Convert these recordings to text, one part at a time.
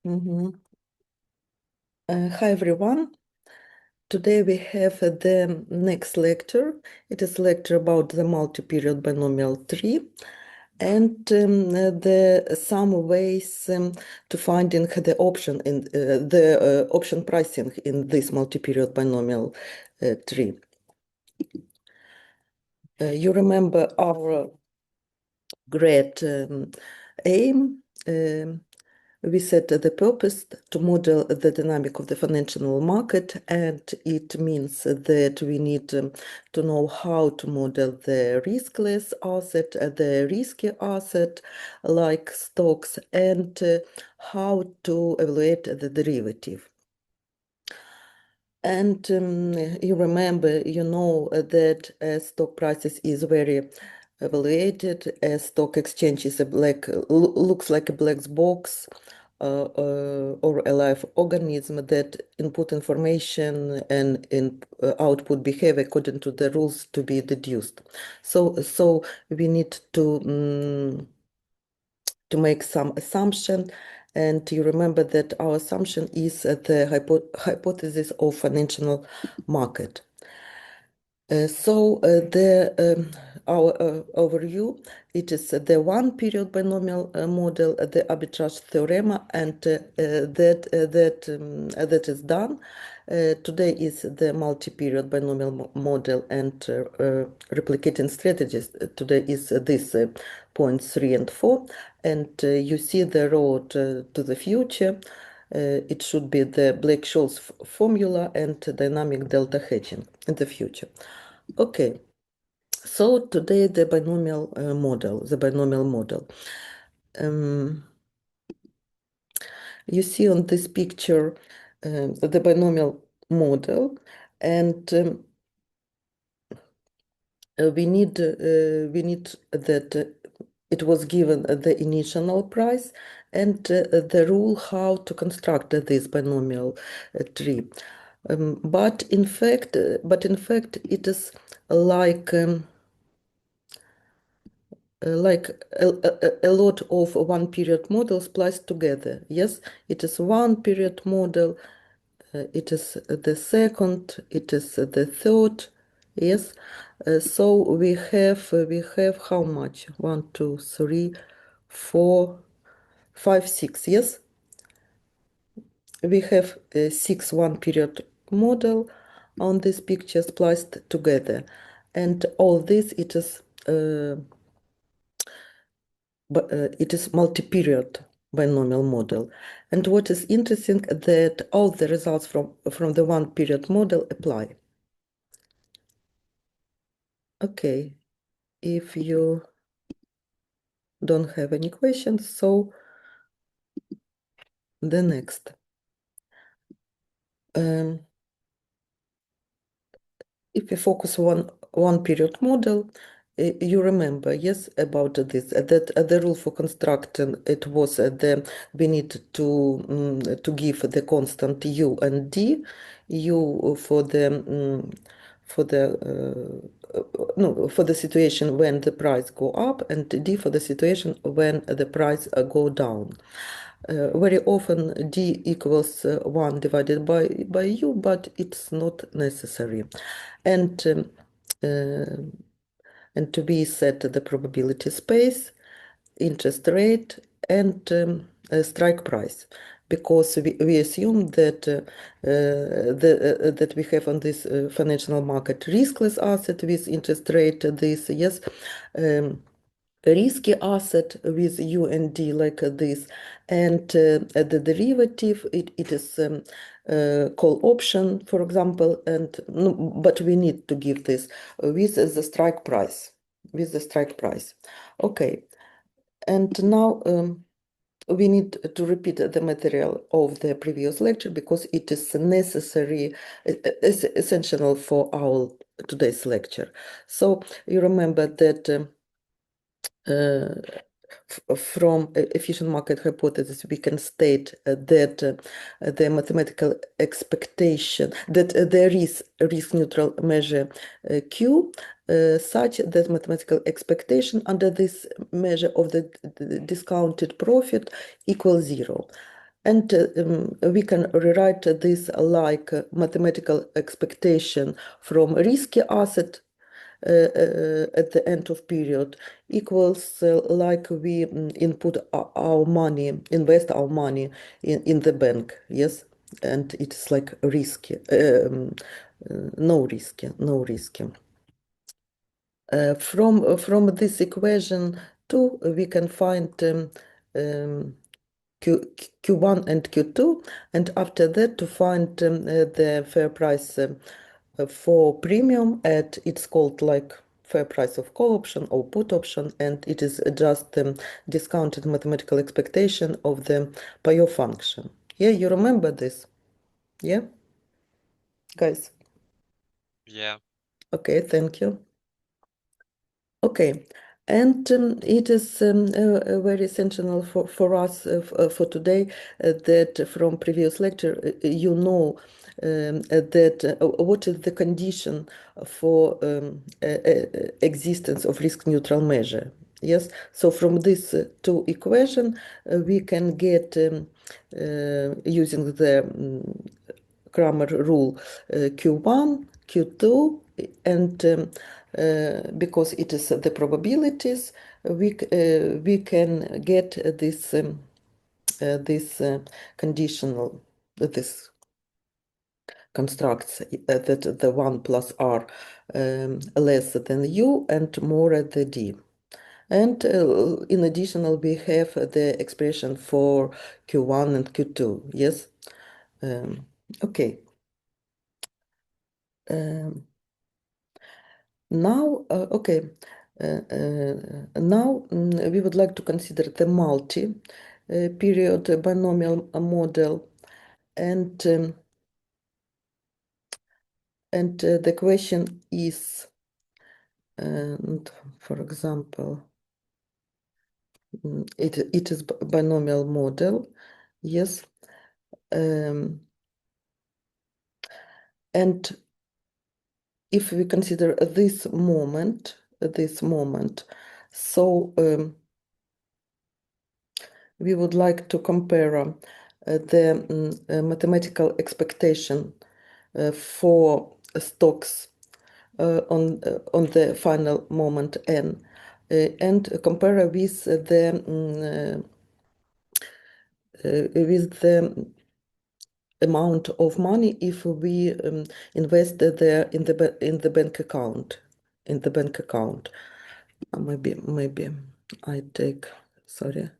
Mhm. Hi everyone. Today we have the next lecture. It is a lecture about the multiperiod binomial tree and the some ways to finding the option in the option pricing in this multiperiod binomial tree. You remember our great aim. We set the purpose to model the dynamic of the financial market, and it means that we need to know how to model the riskless asset, the risky asset like stocks, and how to evaluate the derivative. And you remember, you know that stock prices is very evaluated. A stock exchange is a looks like a black box or a live organism that input information and output behave according to the rules to be deduced. So we need to make some assumption. And you remember that our assumption is the hypothesis of financial market. Our overview, it is the one period binomial model, the arbitrage theorem, and that is done. Today is the multi-period binomial model and replicating strategies. Today is this points 3 and 4, and you see the road to the future. It should be the Black-Scholes formula and dynamic delta hedging in the future. Okay, so today the binomial model. You see on this picture the binomial model, and we need that it was given the initial price and the rule how to construct this binomial tree. But in fact, it is like a lot of one period models spliced together. Yes, it is one period model, it is the second, it is the third. Yes, so we have how much? 1, 2, 3, 4, 5, 6. Yes, we have 6 one period model on this picture spliced together, and all this it is multi-period binomial model. And what is interesting that all the results from the one period model apply. Okay, if you don't have any questions, so the next. If we focus on one period model, you remember, yes, about this, that the rule for constructing it was we need to give the constant u and d, u for the situation when the price go up, and d for the situation when the price go down. Very often d equals 1 divided by u, but it's not necessary. And to be set the probability space, interest rate, and strike price, because we assume that that we have on this financial market riskless asset with interest rate this, yes, risky asset with U and D like this, and the derivative it is call option, for example, and no, but we need to give this with the strike price, Okay, and now we need to repeat the material of the previous lecture because it is necessary, essential for our today's lecture. So you remember that from efficient market hypothesis, we can state that the mathematical expectation that there is a risk neutral measure Q such that mathematical expectation under this measure of the discounted profit equals 0. And we can rewrite this like mathematical expectation from risky asset at the end of period equals like we input our money, invest our money in the bank, yes? And it's like risky, no risky, no risky. From this equation too, we can find Q1 and Q2, and after that to find the fair price for premium at, it's called like fair price of call option or put option, and it is just discounted mathematical expectation of the payoff function. Yeah, you remember this? Yeah, guys? Yeah. Okay, thank you. Okay, and it is very essential for us for today that from previous lecture you know that what is the condition for existence of risk neutral measure. Yes, so from these two equation we can get using the grammar rule Q1, Q2, and because it is the probabilities, we can get this conditional, this constructs that the 1 plus r less than u and more at the d. And in additional, we have the expression for Q1 and Q2, yes? Okay. Now, okay, now we would like to consider the multi-period binomial model, and the question is, for example, it is binomial model, yes, and if we consider this moment, so we would like to compare the mathematical expectation for stocks on the final moment n, and compare with the amount of money if we invest there in the bank account, maybe I take, sorry,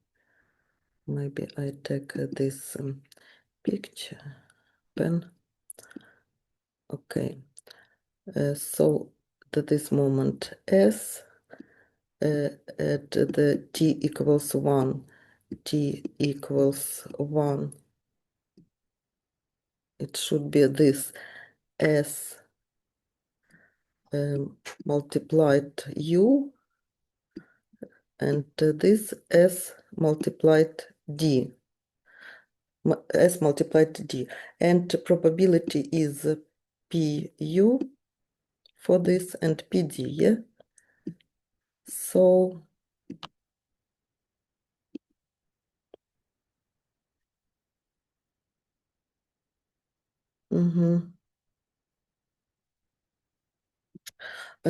maybe I take this picture pen. Okay, so at this moment s at the t equals 1, it should be this s multiplied u, and this s multiplied d, and probability is pu for this and pd, yeah? So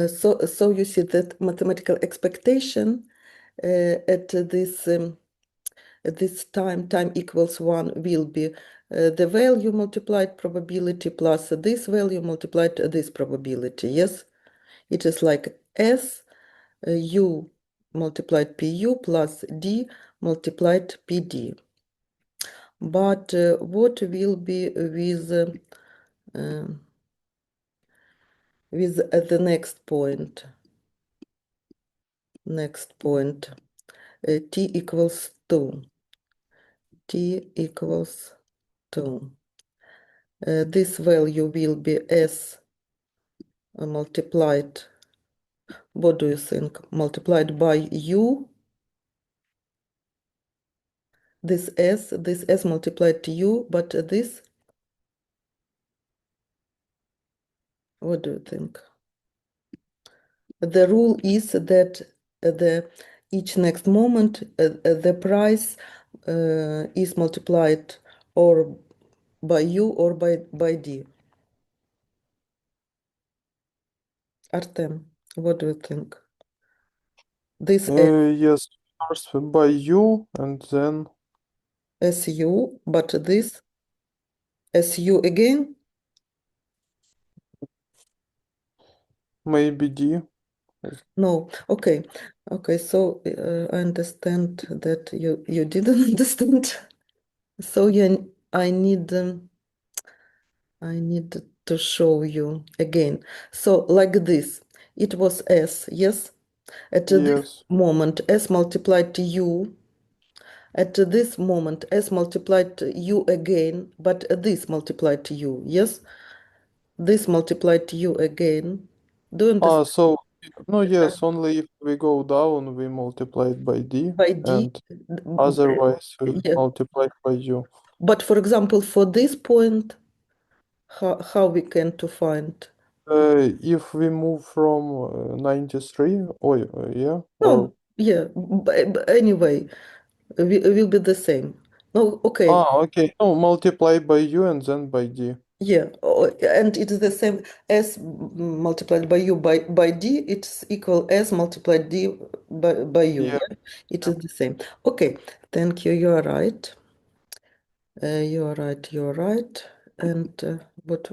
so you see that mathematical expectation at this time equals 1 will be the value multiplied probability plus this value multiplied this probability, yes? It is like s u multiplied pu plus d multiplied pd. But what will be with the next point? T equals 2. This value will be s multiplied, what do you think? Multiplied by u. This s multiplied to u, but this, what do you think? The rule is that each next moment the price is multiplied or by U or by D? Artem, what do you think? This Yes, first by U and then SU, but this SU again? maybe D. No. Okay. Okay, so I understand that you didn't understand. So I need to show you again. So like this, it was S, yes? At this Yes. moment, S multiplied to U. At this moment, S multiplied to U again, but this multiplied to U, yes? This multiplied to U again. Do you understand? So no, yes, only if we go down, we multiply it by D, By D, and otherwise we yeah. multiply by U. But for example, for this point, how we can to find? If we move from 93, yeah, or No, yeah, but anyway, will be the same. No, okay, okay, no, multiply by U and then by D. yeah, and it is the same as multiplied by U by D, it's equal as multiplied D by U, Yeah. yeah, it is the same. Okay, thank you, you are right. You are right, you are right. And what?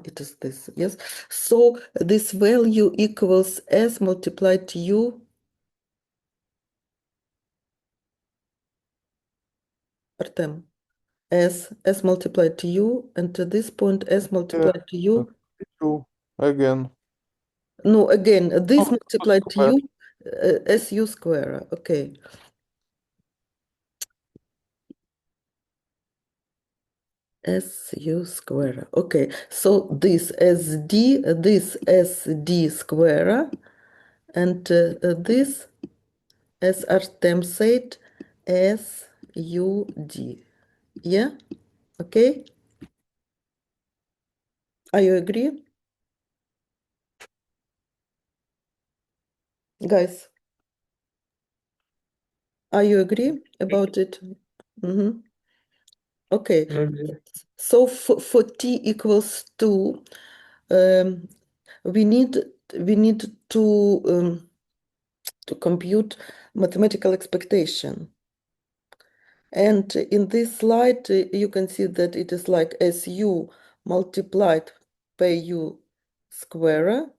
It is this, yes. So this value equals S multiplied to U, Artem. S multiplied to U, and to this point S Yeah. multiplied to U. 2 again. No, again, Oh, this 2 multiplied to squared. U, SU square. Okay. SU square. Okay. So this SD square, and this, as Artem said, SUD. Yeah? Okay? Are you agree? Guys, are you agree about it? Mm-hmm. Okay. Maybe. So for t equals 2, um, we need we need to compute mathematical expectation. And in this slide, you can see that it is like SU multiplied by U square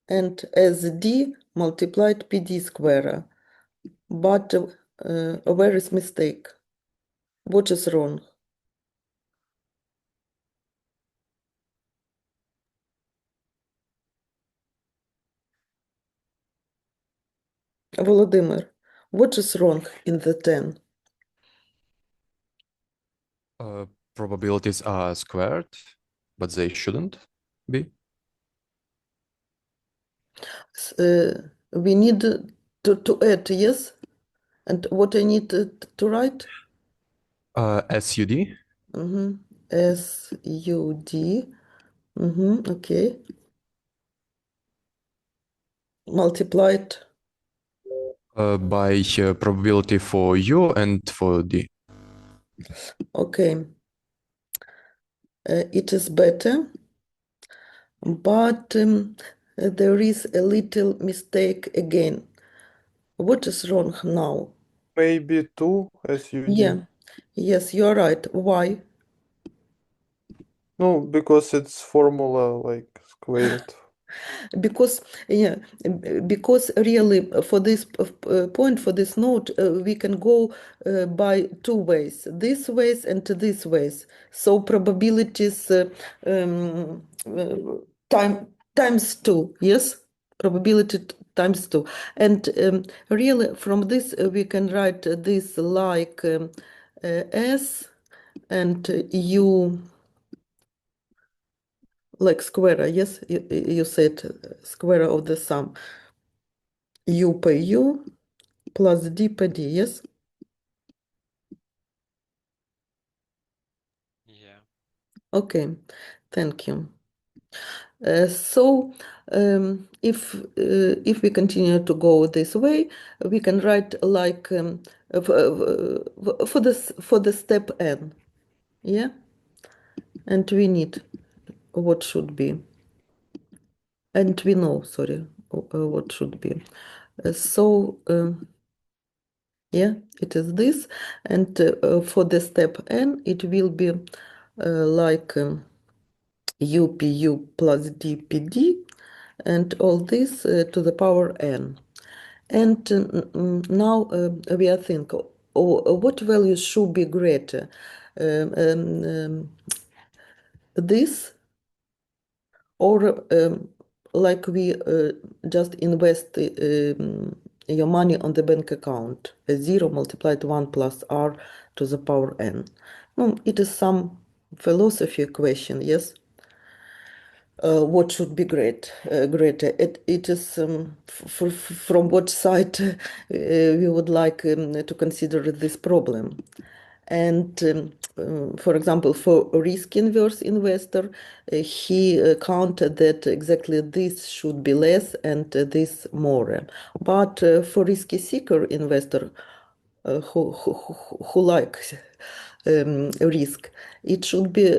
and SD multiplied PD square. But where is mistake? What is wrong? Volodymyr, what is wrong in the 10? Uh, Probabilities are squared, but they shouldn't be. We need to add, yes? And what I need to write? SUD. SUD. Okay. Multiplied. By probability for U and for D. Okay. It is better, but there is a little mistake again. What is wrong now? Maybe 2 SUD. Yeah. Yes, you're right. Why? No, because it's formula like squared. Because yeah, because really for this point, for this note, we can go by two ways, this ways and this ways. So probabilities uh, times two, yes, probability times two. And really from this we can write this like S and U, like square, yes, you said square of the sum. U per U plus D per D, yes? Yeah. Okay, thank you. So if we continue to go this way, we can write like for the step n, yeah, and we need what should be, and we know, sorry, what should be. Yeah, it is this, and for the step n, it will be like UPU plus DPD, and all this to the power n. And now we are thinking, what value should be greater? This or like we just invest your money on the bank account, 0 multiplied 1 plus r to the power n. It is some philosophy question, yes? What should be greater? It is from what side we would like to consider this problem. And for example, for a risk inverse investor, he counted that exactly this should be less and this more. But for risky seeker investor, who likes risk, it should be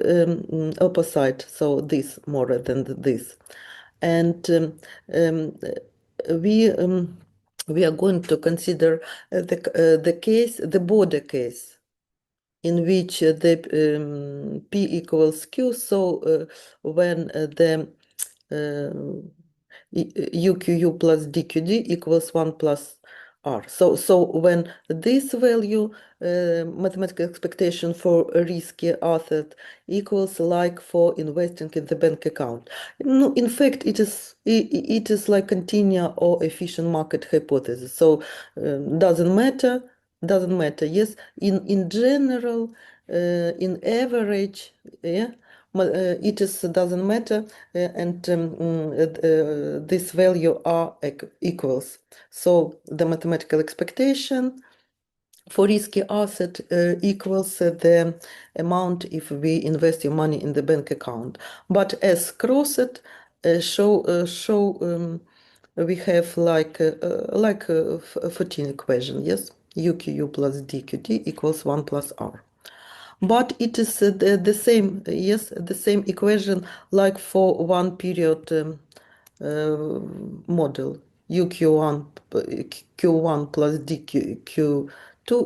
opposite, so this more than this. And we we are going to consider the case, the border case, in which the P equals Q. So when the UQU plus DQD equals 1 plus R. So when this value, mathematical expectation for a risky asset equals like for investing in the bank account. No, in fact, it is like continuous or efficient market hypothesis. So doesn't matter. Yes, in general, in average, yeah, it is doesn't matter, and this value are equals. So the mathematical expectation for risky asset equals the amount if we invest your money in the bank account. But as crossed show we have like 14 equation, yes? UQU plus DQD equals 1 plus R. But it is the same, yes, the same equation like for one period model. UQ1, Q1 plus DQ2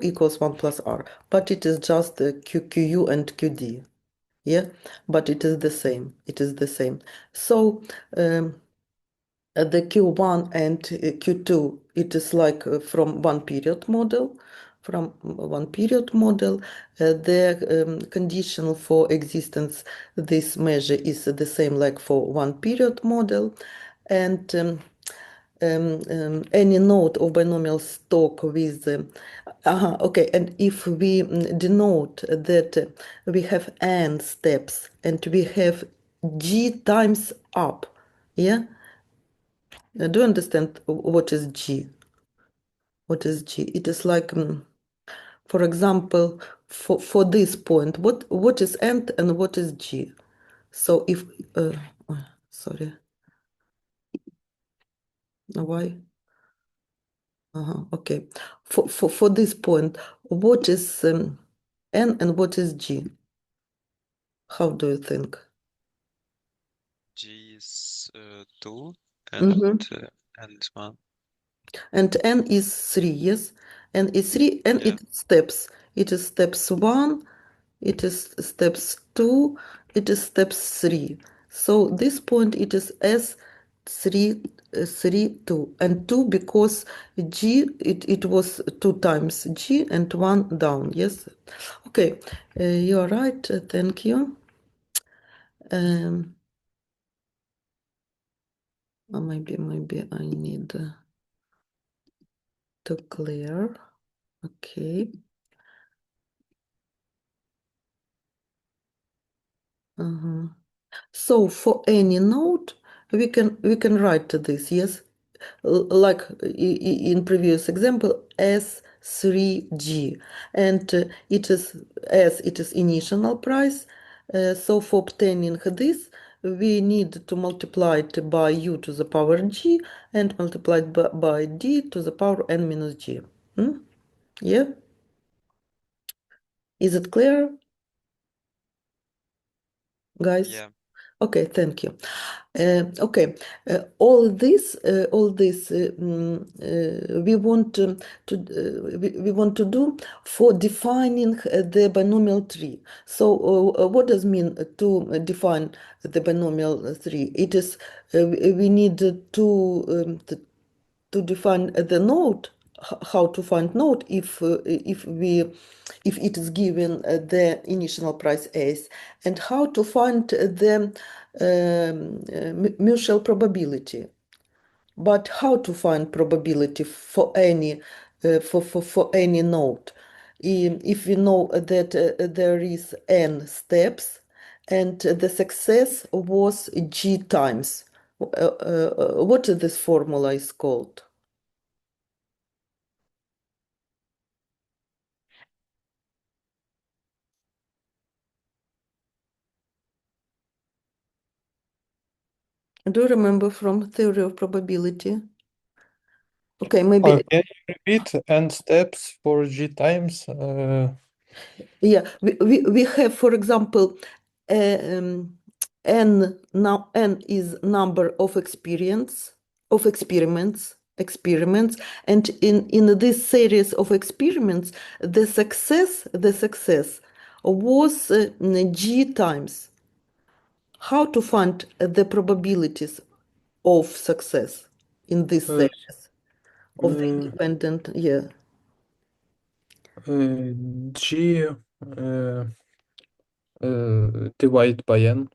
equals 1 plus R. But it is just QQ and QD. Yeah, but it is the same. It is the same. So the Q1 and Q2, it is like from one period model. From one period model, the conditional for existence, this measure is the same like for one period model. And any node of binomial stock with okay, and if we denote that we have n steps and we have g times up, yeah, do you understand what is g? What is g? It is like for example, for this point, what is n and what is g? So if sorry, why? Okay. For this point, what is n and what is g? How do you think? G is 2 Mhm. and 1. And n is 3, yes? N is 3, and Yeah. it steps. It is steps 1, it is steps 2, it is steps 3. So this point, it is S3, 3, 2. And 2 because G, it was 2 times G and 1 down, yes? Okay, you are right, thank you. Maybe I need to clear. Okay. So for any node, we can write this, yes, like in previous example, S3G, and it is initial price. So for obtaining this, we need to multiply it by u to the power g and multiply it by d to the power n minus g. Yeah? Is it clear, guys? Yeah. Okay, thank you. Okay, all this we want we want to do for defining the binomial tree. So, what does mean to define the binomial tree? It is we need to define the node, how to find node if it is given the initial price s, and how to find the mutual probability. But how to find probability for any for any node? If we know that there is n steps and the success was g times, what this formula is called? Do you remember from theory of probability? Okay, maybe Can you repeat n steps for g times? yeah. We have, for example, n now n is number of experiments, and in this series of experiments, the success was g times. How to find the probabilities of success in this Uh, series of the uh, independent, yeah. G divide by n.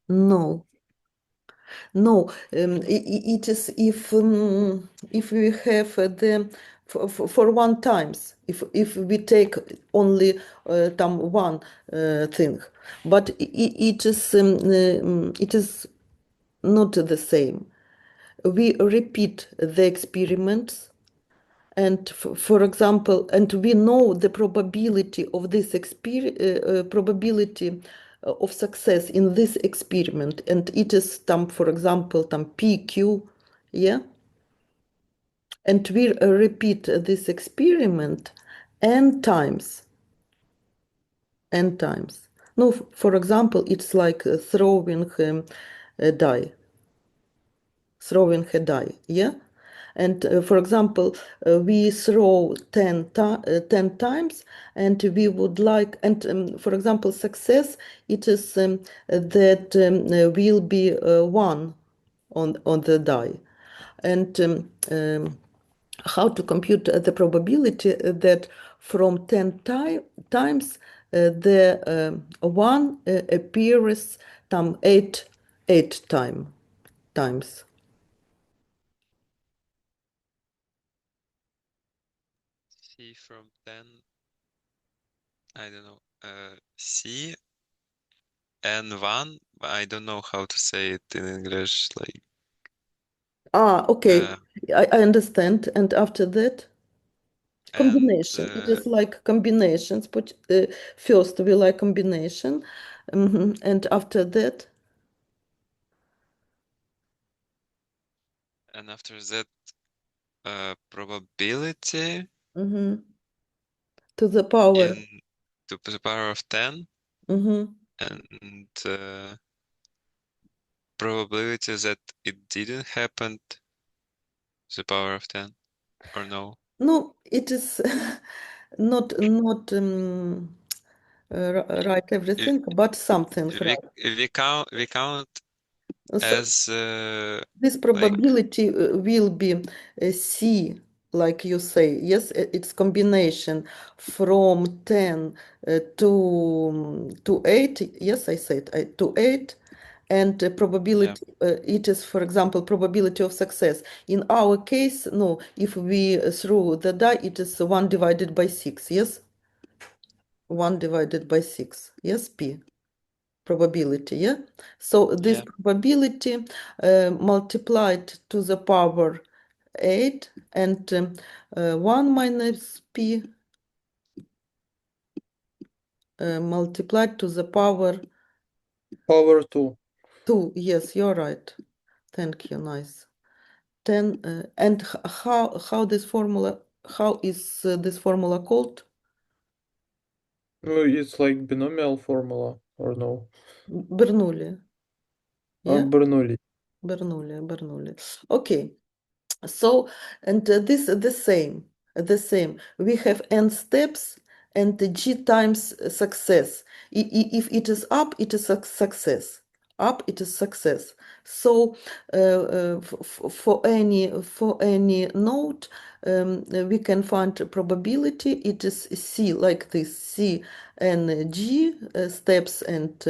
No, no. It is if we have the for one times, if we take only one thing, but it is not the same. We repeat the experiments. And for example, and we know the probability of this probability of success in this experiment, and it is for example, PQ, yeah. And we repeat this experiment n times. No, for example, it's like throwing a die. Throwing a die, yeah? And for example, we throw 10 times, and we would like, and for example, success, it is that will be 1 on the die. And how to compute the probability that from 10 times the 1 appears 8 times. C from 10. I don't know. C and 1. I don't know how to say it in English. Like, Okay, I understand. And after that, and combination. It is like combinations, but first we like combination. And after that, after that, probability mhm, to the power. in to the power of 10, Mhm. and probability that it didn't happen to the power of 10, or no? No, it is not right We, everything, but something right. we count So as this like, probability will be C, like you say. Yes, it's combination from 10 to 8. Yes, I said to 8. And yeah, probability, it is, for example, probability of success. In our case, no, if we throw the die, it is 1 divided by 6. Yes, 1 divided by 6. Yes, P probability, yeah? So this yeah, probability multiplied to the power 8 and 1 minus p multiplied to the power Power 2. 2, yes, you're right. Thank you, nice. 10, and how this formula, how is this formula called? It's like binomial formula, or no? Bernoulli. Yeah, Bernoulli. Bernoulli. Okay. So, and this the same. We have n steps and the g times success. If it is up, it is a success. Up, it is success. So, for any node, we can find a probability. It is c like this: c and g steps and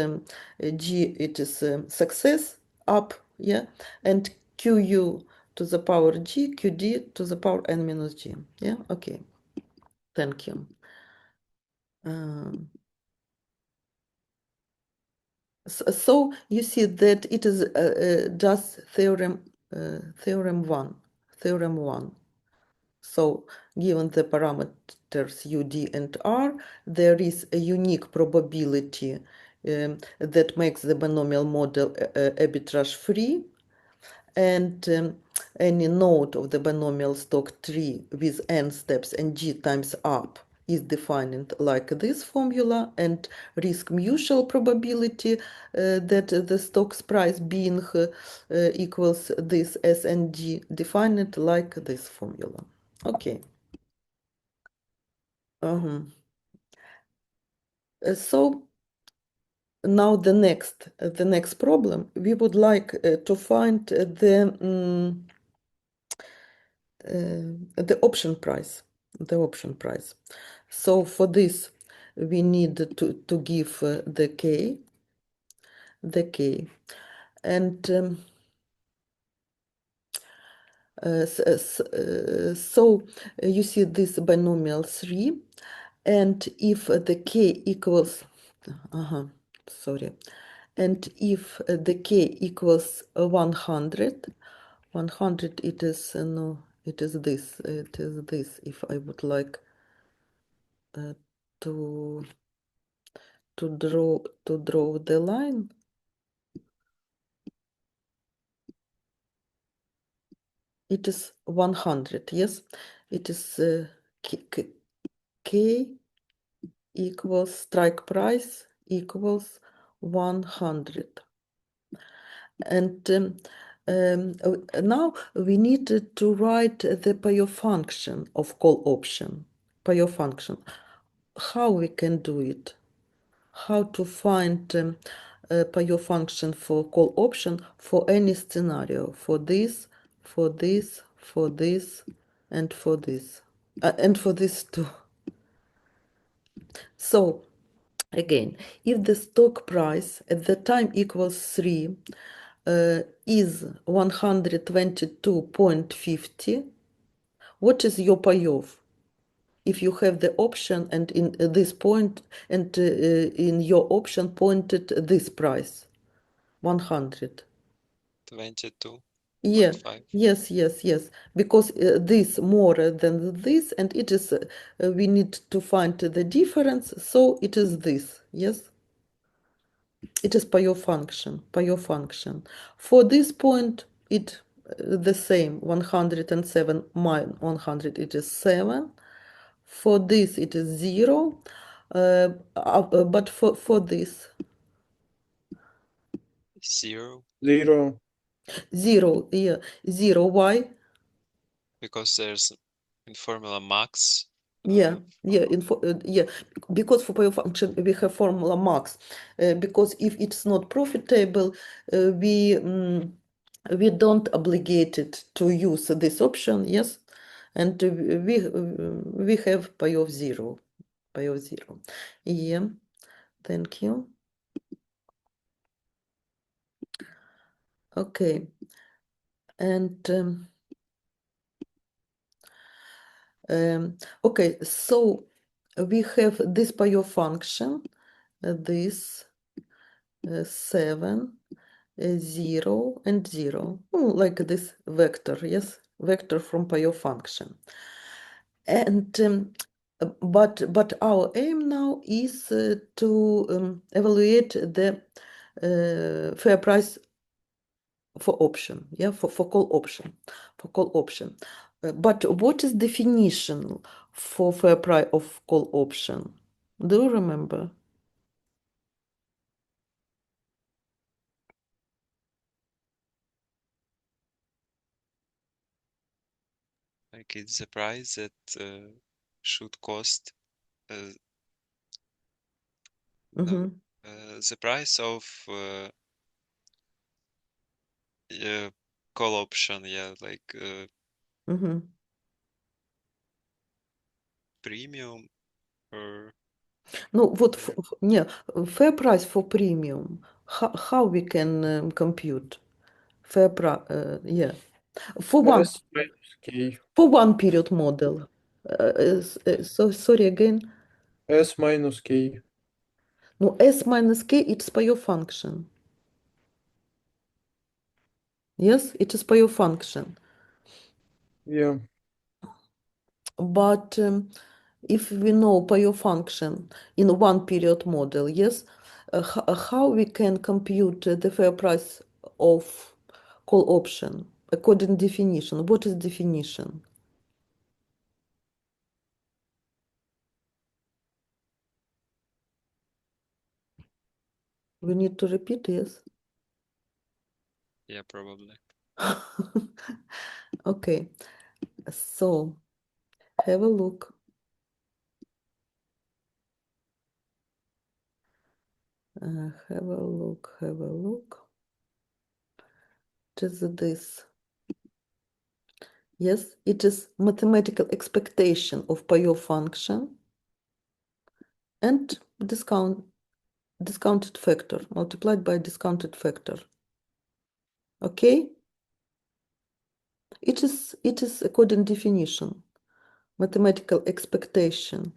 g. It is success up, yeah, and qu to the power g, qd to the power n minus g. Yeah, okay. Thank you. So you see that it is just theorem one. So given the parameters u, d, and r, there is a unique probability that makes the binomial model arbitrage free, and any node of the binomial stock tree with n steps and g times up is defined like this formula, and risk mutual probability that the stock's price being equals this S and G defined like this formula. Okay. So now the next problem, we would like to find the option price. So for this, we need to give the k, and so you see this binomial 3, and if the k equals, sorry, and if the k equals 100, it is no, it is this. If I would like to draw the line, it is 100. Yes, it is k equals strike price equals 100. And now we need to write the Pio function of call option. Pio function. How we can do it? How to find Pio function for call option for any scenario? For this, for this, for this, and for this, and for this too. So again, if the stock price at the time equals 3 is 122.50, what is your payoff? If you have the option and in this point and in your option pointed this price, 100. 22.5. Yeah, yes, because this more than this, and it is, we need to find the difference, so it is this, yes? It is Pio function. For this point, it the same, 107 minus 100, it is 7. For this, it is 0. But for this, 0, 0. 0, yeah, 0. Why? because there's in formula max. Yeah, because for Pio function we have formula max. Because if it's not profitable, we don't obligated to use this option, yes, and we have Pio of 0. Yeah, thank you. Okay, and okay, so we have this Pio function, this 7, 0 and 0, like this vector, yes, vector from Pio function. And but our aim now is to evaluate the fair price for option, yeah, for call option, but what is definition for fair price of call option? Do you remember? Like it's the price that should cost Mm-hmm. the price of call option, yeah, like Mm-hmm. premium or No, what, yeah, fair price for premium. How we can compute fair price? Yeah, for S minus K. one period model. So sorry again. S minus K. No, S minus K, it's by your function. Yes, it is by your function. Yeah. But if we know by your function in one period model, yes, how we can compute the fair price of call option according definition? What is definition? We need to repeat, yes. yeah, probably. Okay, so have a look. Have a look, have a look. It is this. Yes, it is mathematical expectation of Pio function and discounted factor multiplied by discounted factor. Okay? It is according definition. Mathematical expectation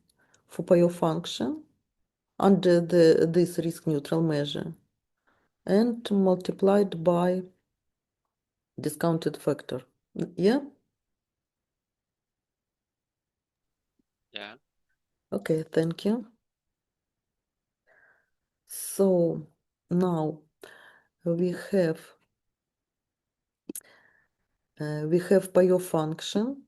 for Pio function under this risk neutral measure and multiplied by discounted factor. Yeah? Yeah. Okay, thank you. So now we have Pio function.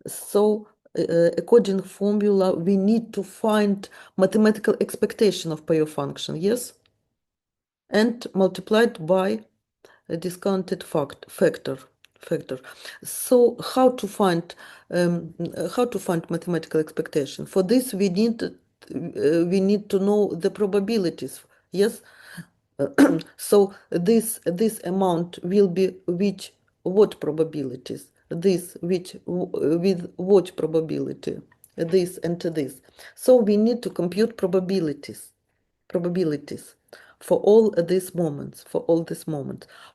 So according formula, we need to find mathematical expectation of Pio function, yes? And multiplied by a discounted factor. So how to find mathematical expectation? For this, we need to know the probabilities. Yes. So this amount will be what probabilities? This with what probability? This and this. So we need to compute probabilities for all these moments,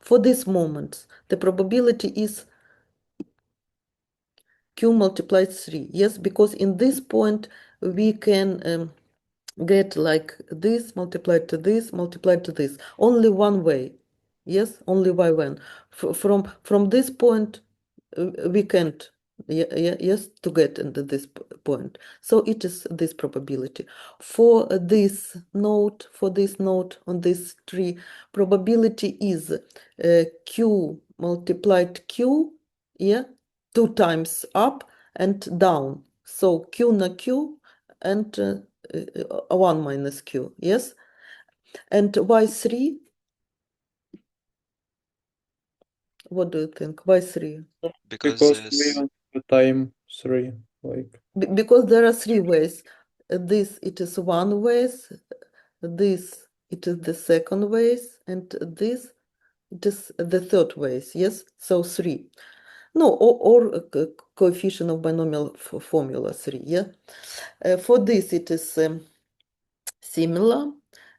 For these moments, the probability is q multiplied 3. Yes, because in this point we can get like this multiplied to this multiplied to this. Only one way. Yes, only by one. From this point we can't. Yes, to get into this point. So it is this probability. For this node on this tree, probability is q multiplied q, yeah, 2 times up and down. So q na q and 1 minus q, yes? And y3, what do you think? Y3? Because we This on the time 3, like. Because there are 3 ways. This, it is one ways, this, it is the second ways, and this, it is the third ways, yes? So 3. No, or coefficient of binomial formula 3, yeah? For this, it is similar,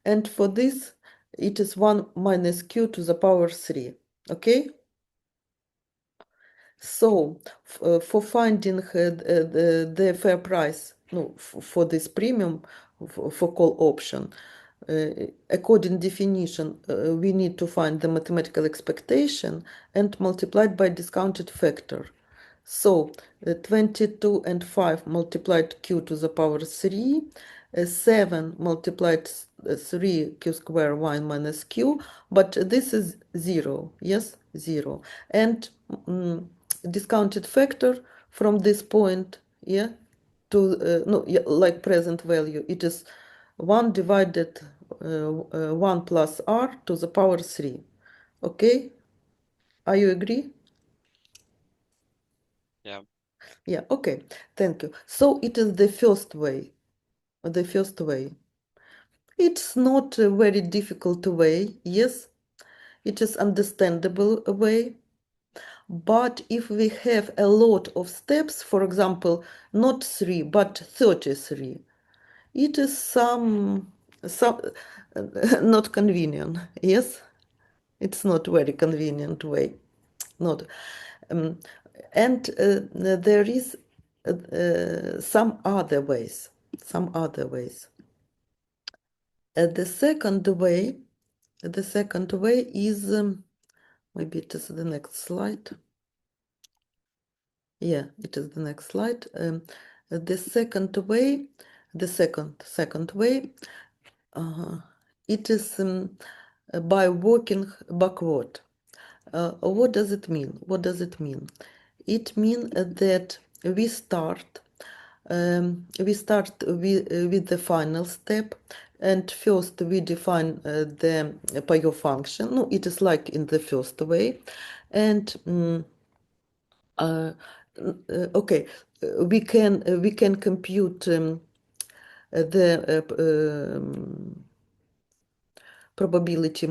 and for this, it is 1 minus q to the power 3, okay? So for finding the fair price, no, for this premium for call option, according definition, we need to find the mathematical expectation and multiply it by discounted factor. So 22 and 5 multiplied q to the power 3, 7 multiplied 3q square y minus q, but this is 0, yes, 0. And discounted factor from this point, yeah, to, no, yeah, like present value, it is 1 divided 1 plus r to the power 3. Okay? Are you agree? Yeah. Yeah, okay, thank you. So it is the first way, the first way. It's not a very difficult way, yes, it is understandable way. But if we have a lot of steps, for example, not 3, but 33, it is some not convenient, yes? It's not very convenient way. Not. And there is some other ways. Some other ways. The second way is maybe it is the next slide. Yeah, it is the next slide. The second way, it is by working backward. What does it mean? What does it mean? It means that we start with the final step, and first we define the payoff function. No, it is like in the first way, and okay, we can compute the probability,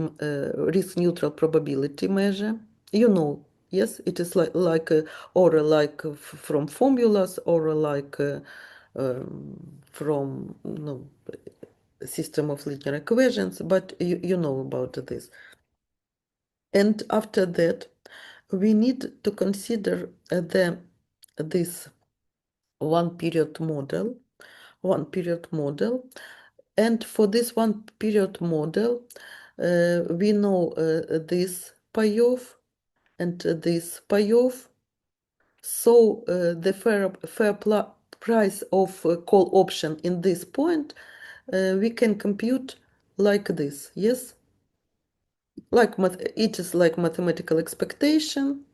risk neutral probability measure. You know, yes, it is like or like from formulas, or like from system of linear equations, but you know about this. And after that, we need to consider this one period model, and for this one period model, we know this payoff and this payoff. So the fair price of call option in this point, we can compute like this, yes? Like it is like mathematical expectation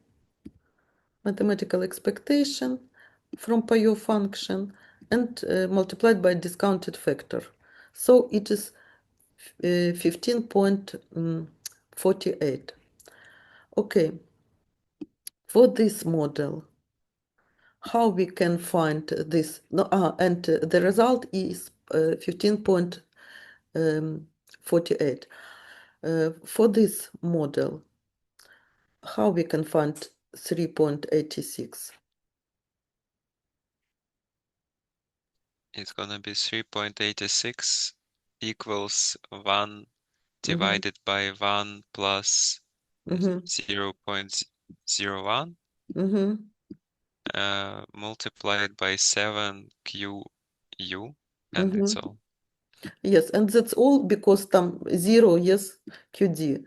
from payoff function, and multiplied by discounted factor. So it is 15.48. Okay, for this model, how we can find this? No, and the result is 15.48. For this model, how we can find 3.86? It's gonna be 3.86 equals 1 divided by 1 plus Mm-hmm. 0.01 multiplied by 7 QU, and it's all. Yes, and that's all because там 0, yes, QD.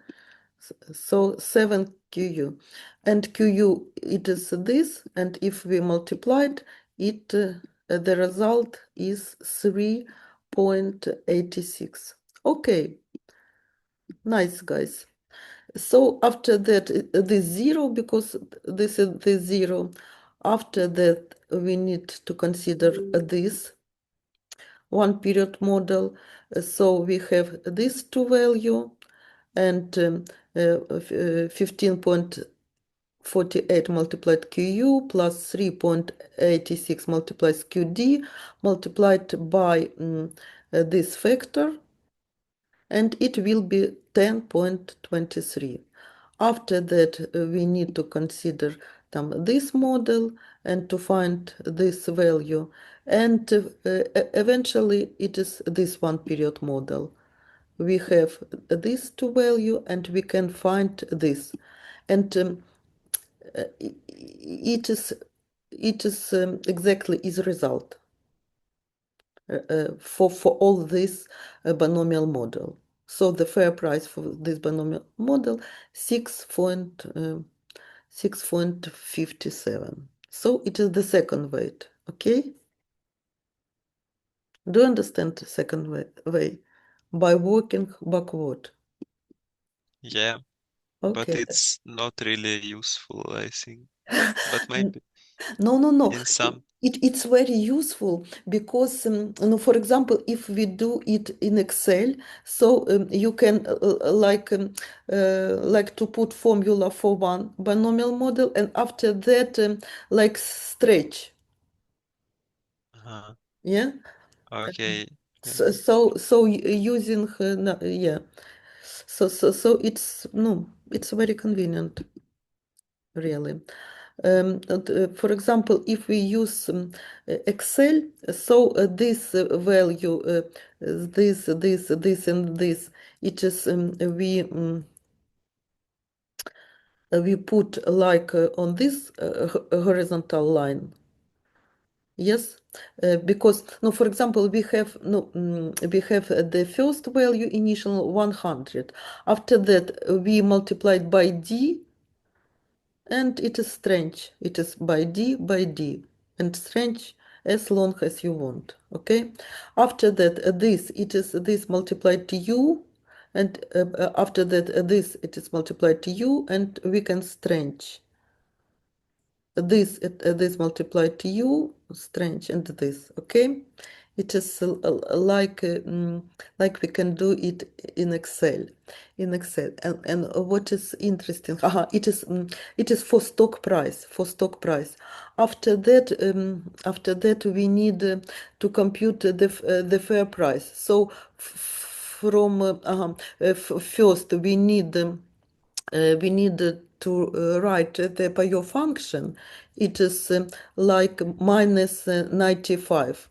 So 7 QU. And QU, it is this, and if we multiplied it, the result is 3.86. Okay, nice, guys. So after that, this 0, because this is the 0. After that, we need to consider this one period model. So we have these two value, and 15.48 multiplied QU plus 3.86 multiplies QD multiplied by this factor, and it will be 10.23. After that, we need to consider this model and to find this value, and eventually it is this one period model. We have these two value, and we can find this, and it is exactly is result for all this binomial model. So the fair price for this binomial model 6.57. So it is the second weight. Okay. Do you understand the second way? by working backward. Yeah, but Okay. it's not really useful, I think. But maybe No. in some. It's very useful because, for example, if we do it in Excel, so you can like to put formula for one binomial model, and after that, like stretch. Uh-huh. Yeah. Okay. So using yeah. So it's very convenient, really. For example, if we use Excel, so this value, this, and this, it is we put like on this horizontal line. Yes, because no, for example, we have the first value initial 100. After that, we multiplied by d. And it is strange. It is by d, and strange as long as you want. Okay. After that, it is this multiplied to u, and after that, it is multiplied to u, and we can strange this multiplied to u, strange, and this. Okay. It is like we can do it in Excel. And what is interesting, it is for stock price. After that we need to compute the fair price. So from first we need to write the Payot function. It is like minus 95.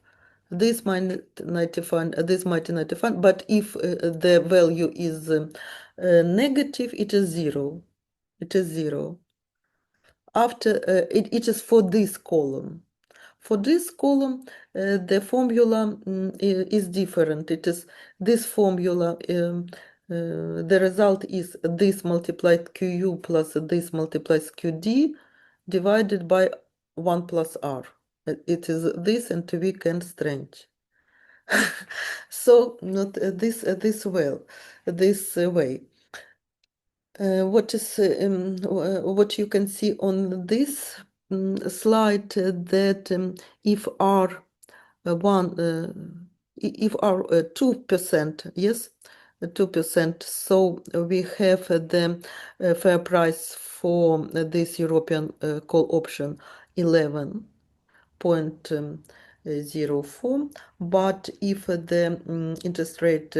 This minus 95, this minus 95, but if the value is negative, it is 0. It is 0. After it is for this column. For this column, the formula is different. It is this formula, the result is this multiplied QU plus this multiplies QD divided by 1 plus R. It is this, and we can strange. So not this way. What you can see on this slide that if R if R 2%, yes, 2%, so we have the fair price for this European call option 11.04, but if the interest rate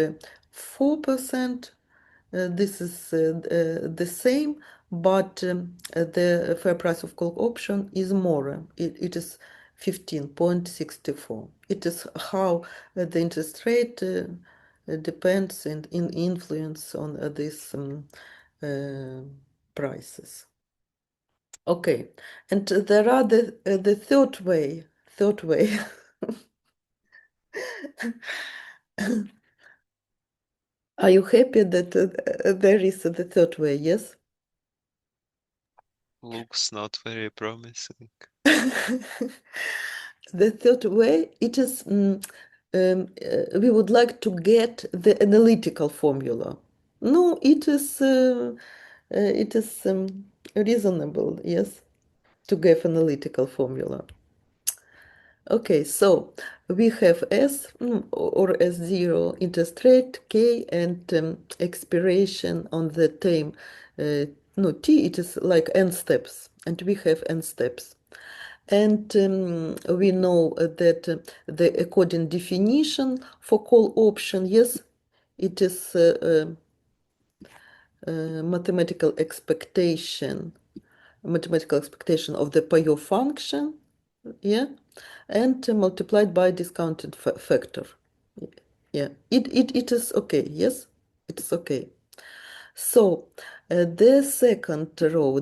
4%, this is the same, but the fair price of call option is more. It is 15.64. It is how the interest rate depends and in influence on these prices. Okay, and there are the third way. Are you happy that there is the third way? Yes. Looks not very promising. The third way, it is we would like to get the analytical formula. No, it is reasonable, yes, to get analytical formula. Okay, so we have S or S0 interest rate, K, and expiration on the time. No, T, it is like n steps, and we have n steps. And we know that the according definition for call option, yes, it is mathematical expectation of the Payot function, yeah, and multiplied by discounted factor. Yeah, it is okay, yes, it is okay. So the second row,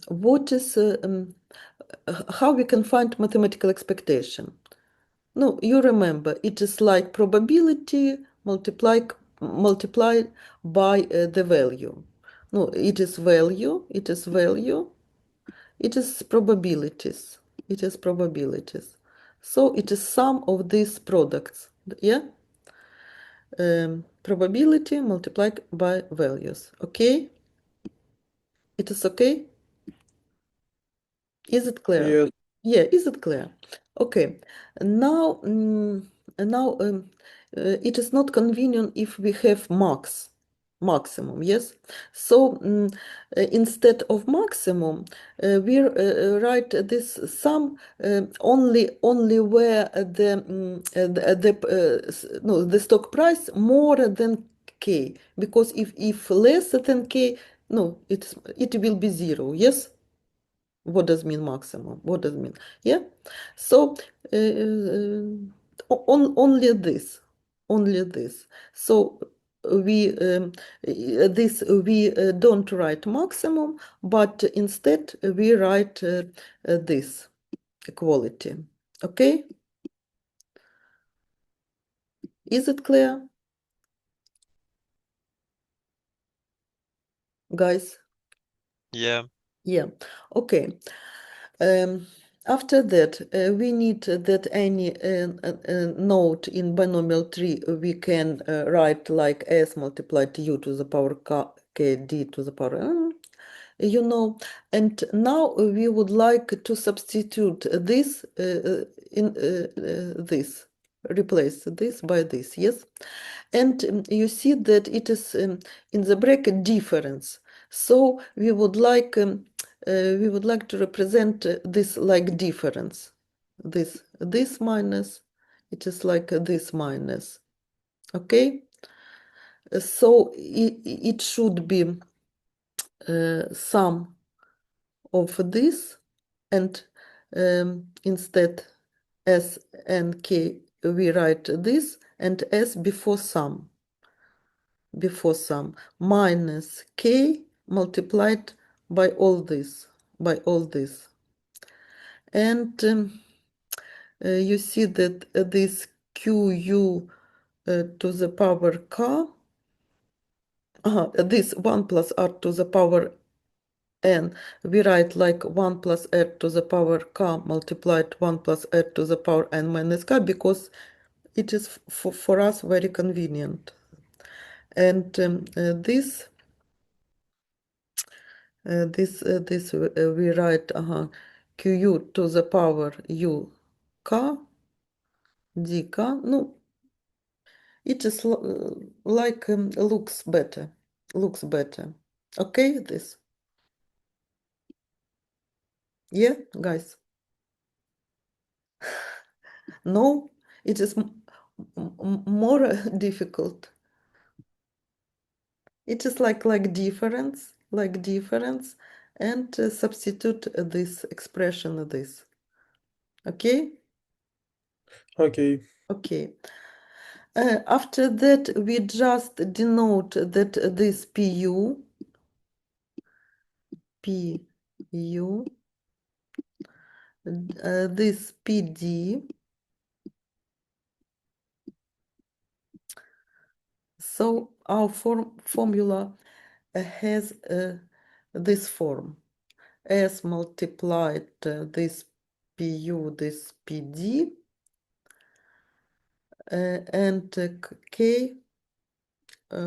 what is how we can find mathematical expectation? No, you remember, it is like probability multiplied by the value. No, it is value, it is probabilities. So it is sum of these products. Yeah? Probability multiplied by values. Okay? It is okay? Is it clear? Yes. Yeah, is it clear? Okay. Now, it is not convenient if we have maximum, yes? So instead of maximum, we write this sum only where the stock price more than k, because if less than k, no, it will be zero, yes? What does mean maximum? What does mean? Yeah. So only this, only this. So we don't write maximum, but instead we write this equality. Okay? Is it clear, guys? Yeah. Yeah. Okay. After that, we need that any node in binomial tree we can write like s multiplied u to the power k d to the power n, you know. And now we would like to substitute this in this, replace this by this, yes. And you see that it is in the bracket difference. So we would like to represent this like difference. This minus, it is like this minus. Okay? So it should be sum of this, and instead s and k we write this, and s before sum, minus k multiplied by all this, and you see that this qu to the power k, this 1 plus r to the power n, we write like 1 plus r to the power k multiplied 1 plus r to the power n minus k, because it is for us very convenient. And this we write qu to the power u k dk. No, it is like looks better. Okay, this. Yeah, guys. No, it is more difficult. It is like difference, and substitute this expression, this. Okay? Okay. Okay. After that, we just denote that this PU, this PD. So our formula has this form: S multiplied this PU, this PD, and K,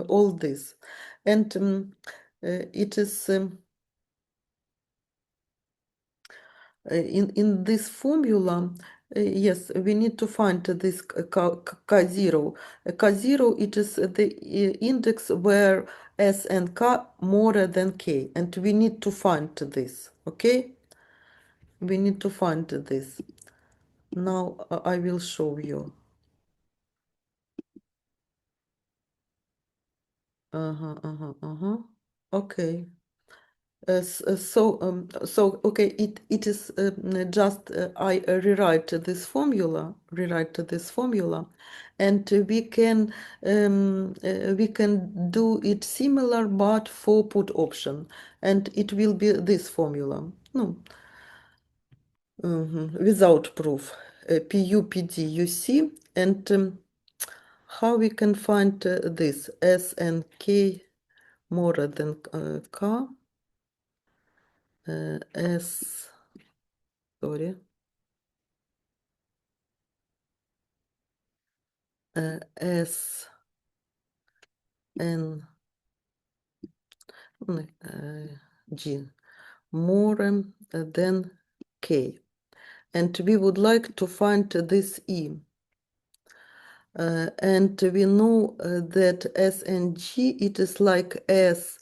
all this. And it is in this formula, yes, we need to find this K0. K0, it is the index where S and K more than K, and we need to find this, okay? We need to find this. Now I will show you. Okay. So okay, it is just I rewrite this formula, and we can do it similar but for put option, and it will be this formula. No, without proof. PU, PD, you see, and how we can find this S and K more than K. S, sorry. S N G more than K. And we would like to find this E. And we know that S and G, it is like S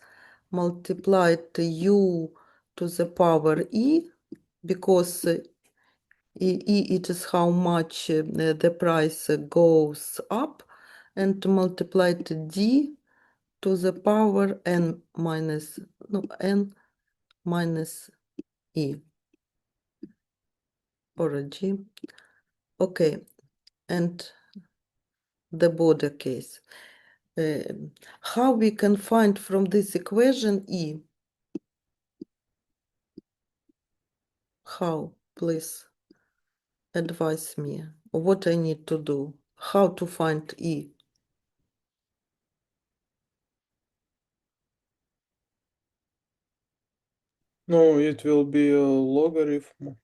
multiplied U to the power E, because E, it is how much the price goes up, and multiplied D to the power N minus E or G. Okay, and the border case. How we can find from this equation E? How? Please advise me. What I need to do? How to find E? No, it will be a logarithm.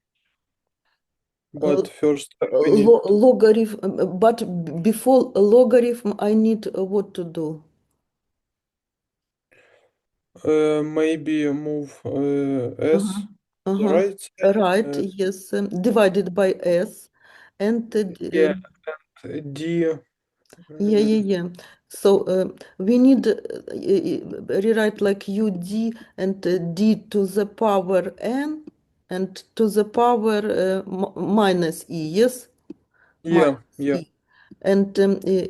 But first we need Logarithm, but before logarithm, I need what to do? maybe move S to the right side. Right, yes, divided by S, and Yeah, D. yeah. So we need rewrite like UD and D to the power N and to the power minus E, yes? Yeah, Minus yeah. E. And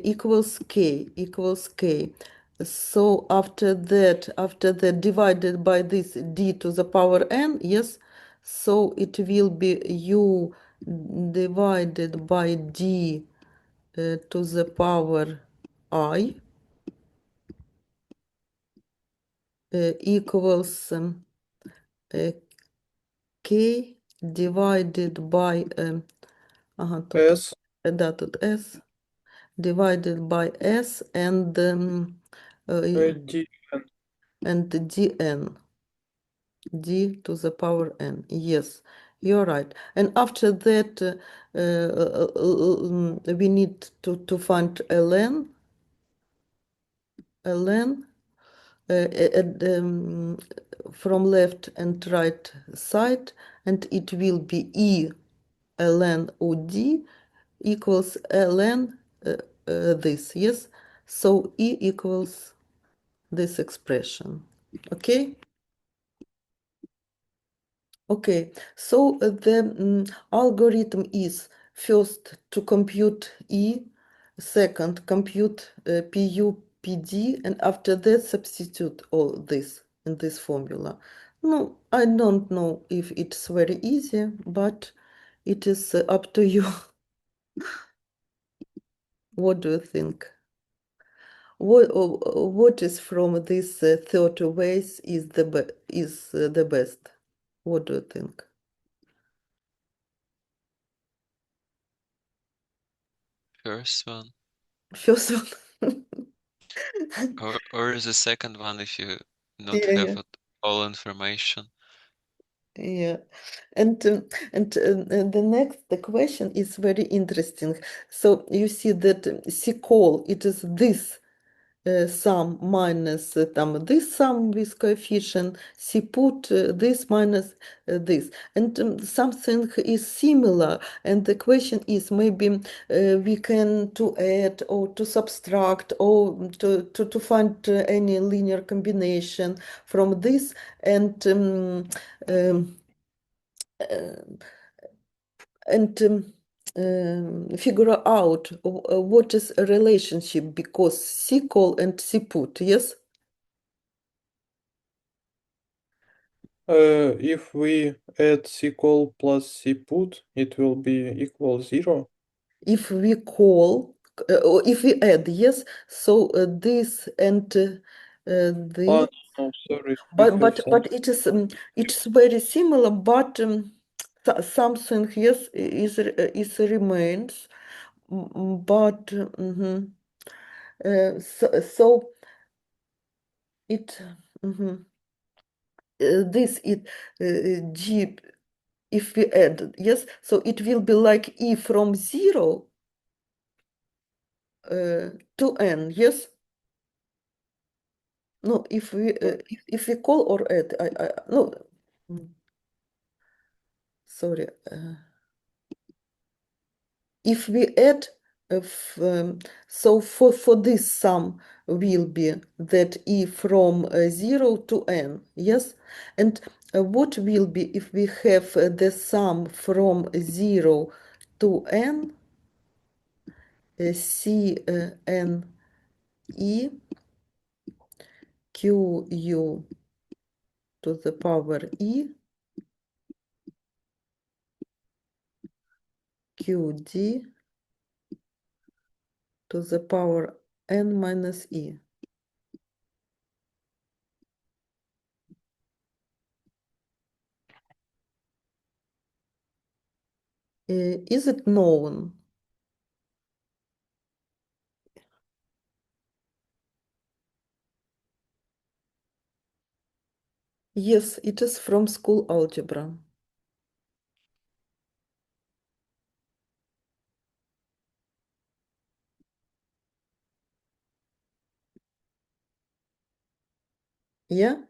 equals K. So after that divided by this D to the power N, yes? So it will be U divided by D to the power I equals K divided by S. тут S divided by S and D. dn d to the power n. Yes, you're right. And after that, we need to find ln from left and right side, and it will be E ln OD equals ln this, yes? So E equals this expression, okay? Okay, so the algorithm is first to compute E, second compute PU, PD, and after that substitute all this in this formula. No, I don't know if it's very easy, but it is up to you. What do you think? What is from these 30 ways is the best? What do you think? First one. First one. Or the second one if you not Yeah, have all information. yeah. And the next question is very interesting. So you see that C-call, it is this sum minus this sum with coefficient, C put this minus this, and something is similar, and the question is maybe we can to add or to subtract or to find any linear combination from this, and figure out what is a relationship because C call and C put, yes? If we add C call plus C put, it will be equal 0. If we call, or if we add, yes, so this and this, No, sorry, we have but it's very similar, but something, yes, is remains, but so it this it G, if we add, yes, so it will be like E from 0 to n, yes? No, if we call or add, no, sorry. If we add, so for this sum will be that e from 0 to n, yes? And what will be if we have the sum from 0 to n, c n e q u to the power e q d to the power n minus e. Is it known? Yes, it is from school algebra. Yeah?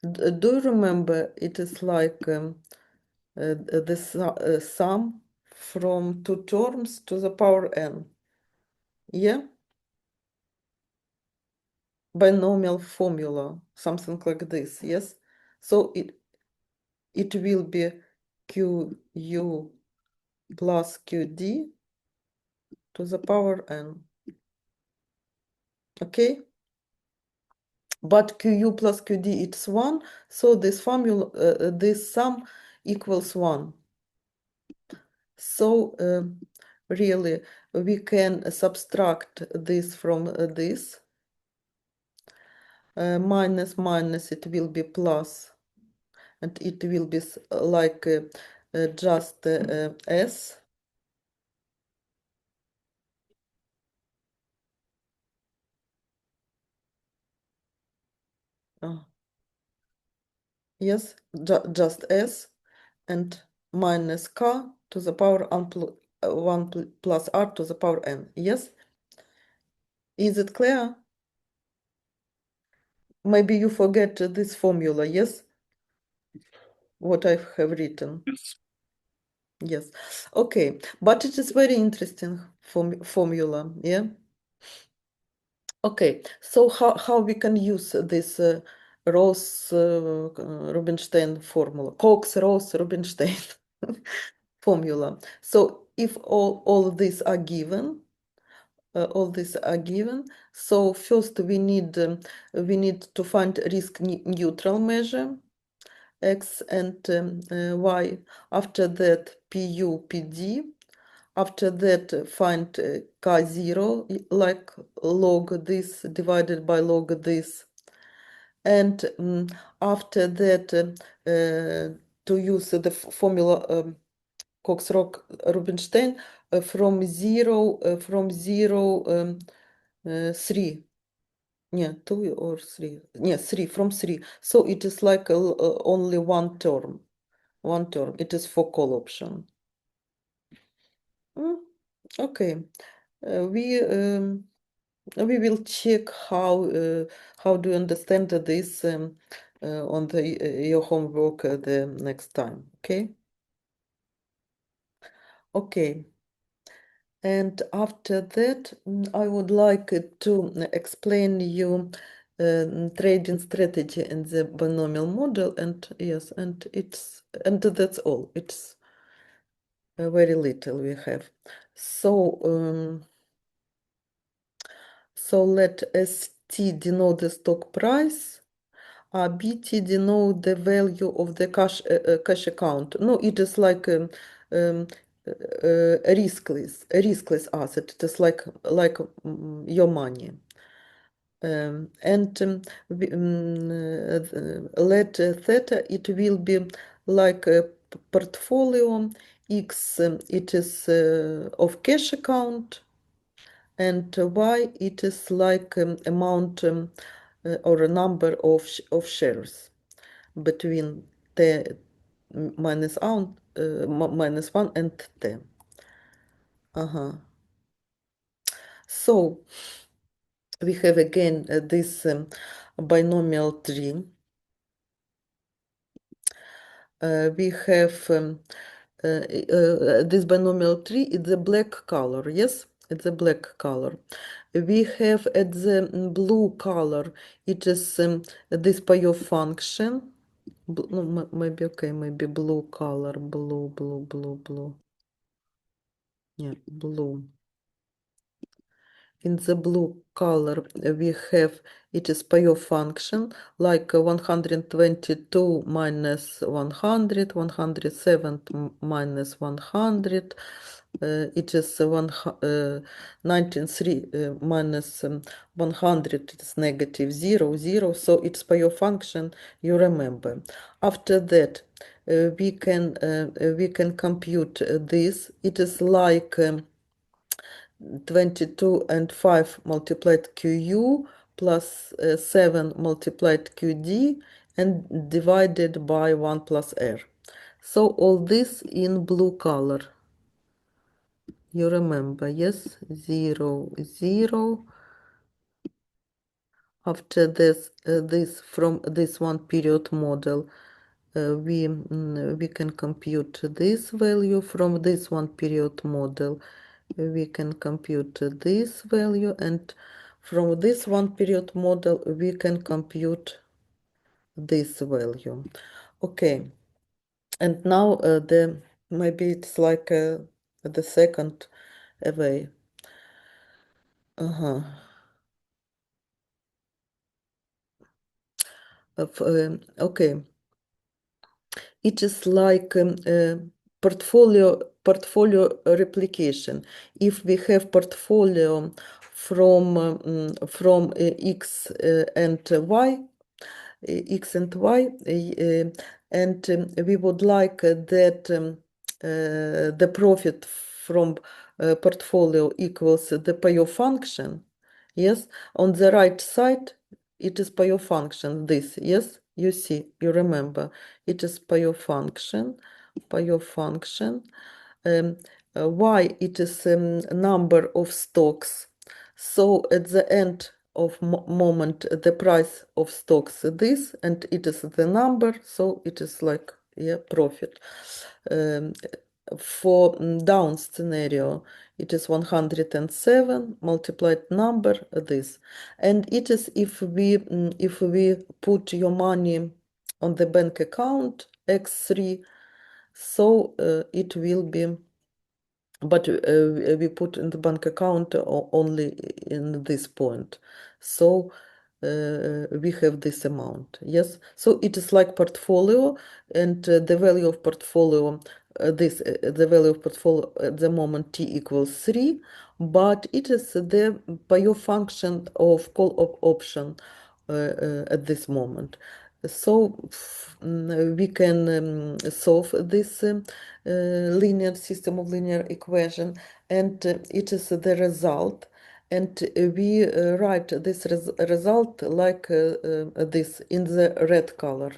Do you remember it is like the sum from two terms to the power n? Yeah? Binomial formula, something like this, yes? So it will be qu plus qd to the power n. Okay? But qu plus qd it's 1, so this formula, this sum equals 1. So really we can subtract this from this. Minus minus it will be plus, and it will be like just s. Yes, just s, and minus k to the power 1 plus r to the power n. Yes? Is it clear? Maybe you forget this formula, yes? What I have written. Yes. Yes. Okay, but it is very interesting formula, yeah? Okay, so how we can use this Ross-Rubinstein formula, Cox-Ross-Rubinstein formula. So if all these are given, so first we need to find risk neutral measure x and y. After that pu pd. After that find k0 like log this divided by log this. And after that to use the formula Cox-Rubinstein from 0 3. Yeah, 2 or 3. Yeah, 3 from 3. So it is like only one term. One term. It is for call option. Okay. We will check how do you understand this on your homework the next time. Okay. Okay. And after that, I would like to explain you trading strategy in the binomial model, and yes, and that's all. It's very little we have. So let ST denote the stock price. BT denote the value of the cash account. No, it is like a riskless asset. It is like your money. And let theta, it will be like a portfolio. X, it is of cash account, and Y, it is like amount or a number of shares between t minus 1, minus 1 and t. So we have again this binomial tree. We have this binomial tree, it's a black color, yes? It's a black color. We have at the blue color, it is this payoff function. No, maybe, okay, maybe blue color, blue. Yeah, blue. In the blue color, we have, it is payoff function, like 122 minus 100, 107 minus 100, it is 193 minus 100, it is negative 0, 0, so it's payoff function, you remember. After that, we can compute this. It is like 22 and 5 multiplied QU plus 7 multiplied QD and divided by 1 plus R. So all this in blue color. You remember, yes? 0, 0. After this, from this one period model, we can compute this value from this one period model. We can compute this value, and from this one period model we can compute this value. Okay, and now maybe it's like the second way. Okay, it is like portfolio replication. If we have portfolio from x and y, and we would like that the profit from portfolio equals the payoff function. Yes, on the right side it is payoff function, this, yes, you see, you remember, it is payoff function. Why it is number of stocks. So at the end of moment, the price of stocks this, and it is the number, so it is like, yeah, profit. For down scenario, it is 107 multiplied number this, and it is if we put your money on the bank account x3, so it will be, but we put in the bank account only in this point, so we have this amount, yes. So it is like portfolio, and the value of portfolio, the value of portfolio at the moment t equals 3, but it is the payoff function of call option at this moment. So we can solve this linear system of linear equation, and it is the result, and we write this result like this in the red color.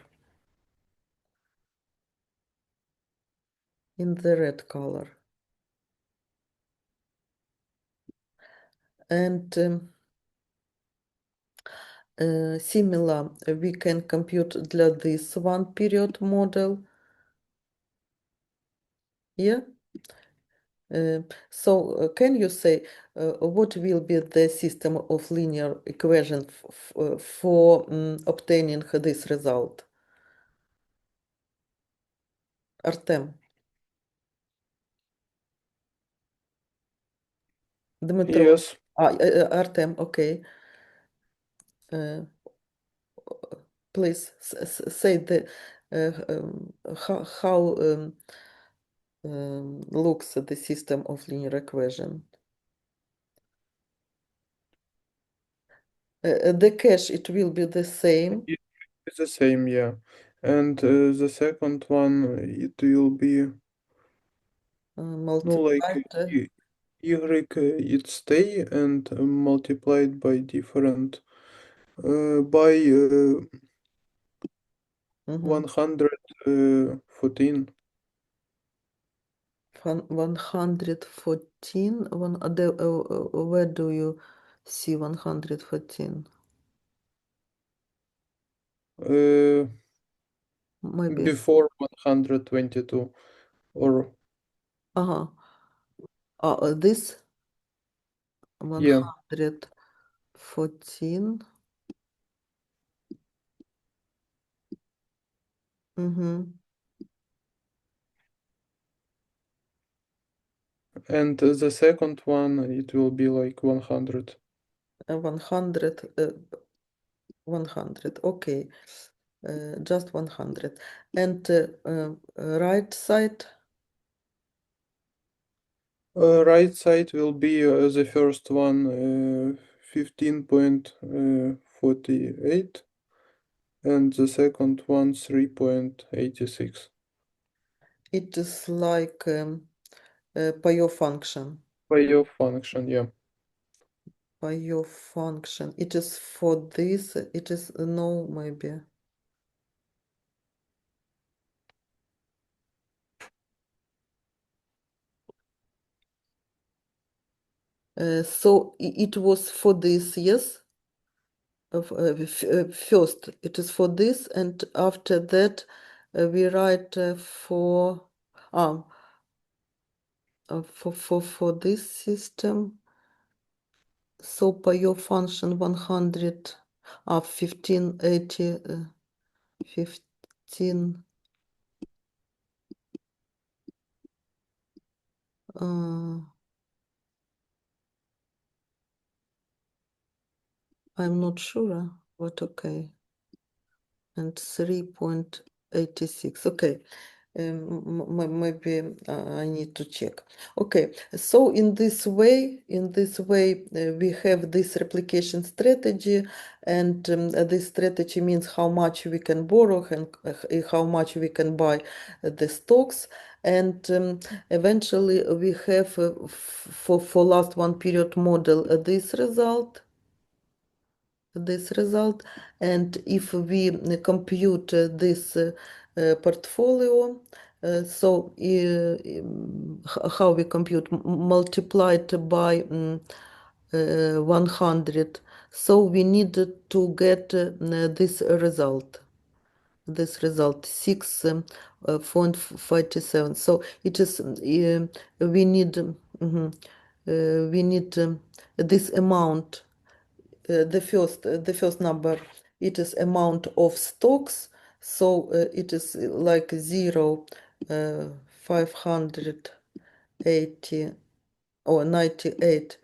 In the red color. And similar, we can compute this one period model. Yeah. So can you say what will be the system of linear equation for obtaining this result? Artem. Dmitro. Yes. Artem, okay. Please say the how looks the system of linear equation. The cache, it will be the same. It's the same, yeah. And the second one, it will be no, like multiplied. y, it stay and multiplied by different by Mhm. 114. 114. Where do you see 114? Maybe. Before 122 or This yeah. 114. Mm-hmm. And the second one, it will be like 100. 100. 100. Okay. Just 100. And right side. Right side will be the first one, 15.48, and the second one, 3.86. It is like payoff function. Payoff function, yeah. Payoff function. It is for this. It is no, maybe. So it was for this, yes. First, it is for this, and after that, we write for this system. So payoff function 100, 1580, 15. I'm not sure, but okay. And 3.86. Okay. Maybe I need to check. Okay, so in this way, we have this replication strategy, and this strategy means how much we can borrow and how much we can buy the stocks, and eventually we have for last one period model this result. And if we compute this portfolio, so how we compute multiplied by 100, so we need to get this result 6.57. So it is we need this amount. The first number, it is amount of stocks, so it is like 580 or 98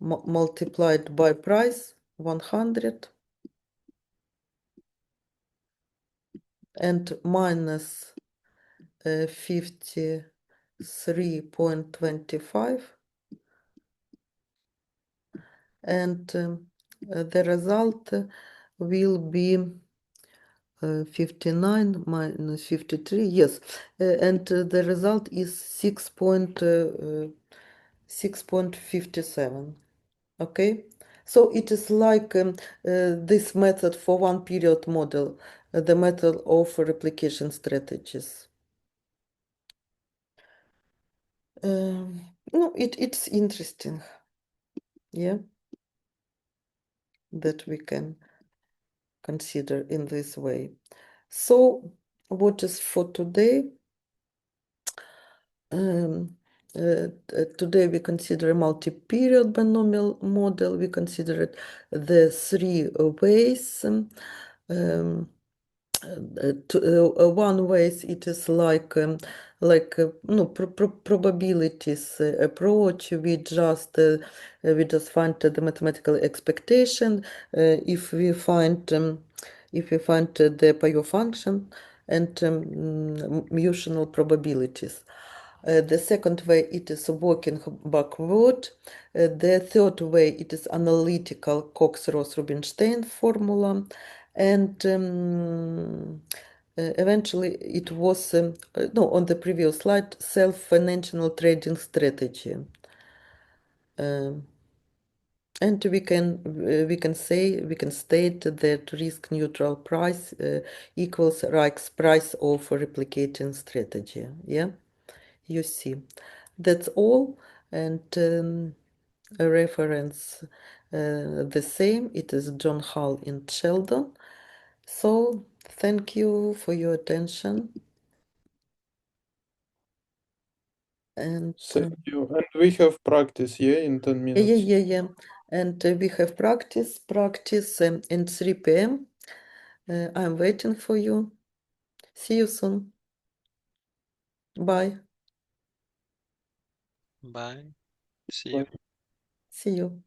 multiplied by price 100 and minus 53.25, and the result will be 59 minus 53, yes, and the result is 6.57. Okay, so it is like this method for one period model, the method of replication strategies. No, it's interesting, yeah, that we can consider in this way. So what is for today? Today we consider a multi-period binomial model. We considered the three ways. One way it is like no probabilities approach. We just find the mathematical expectation if we find the payoff function and usual probabilities. The second way, it is working backward. The third way, it is analytical Cox-Ross-Rubinstein formula. And eventually, it was, no, on the previous slide, self-financial trading strategy. And we can state that risk neutral price equals Reich's price of replicating strategy. Yeah, you see, that's all. And a reference the same. It is John Hull in Sheldon. So thank you for your attention. And Thank you. And we have practice, yeah, in 10 minutes. yeah. And we have practice in 3 p.m. I'm waiting for you. See you soon. Bye. Bye. See Bye. you. See you.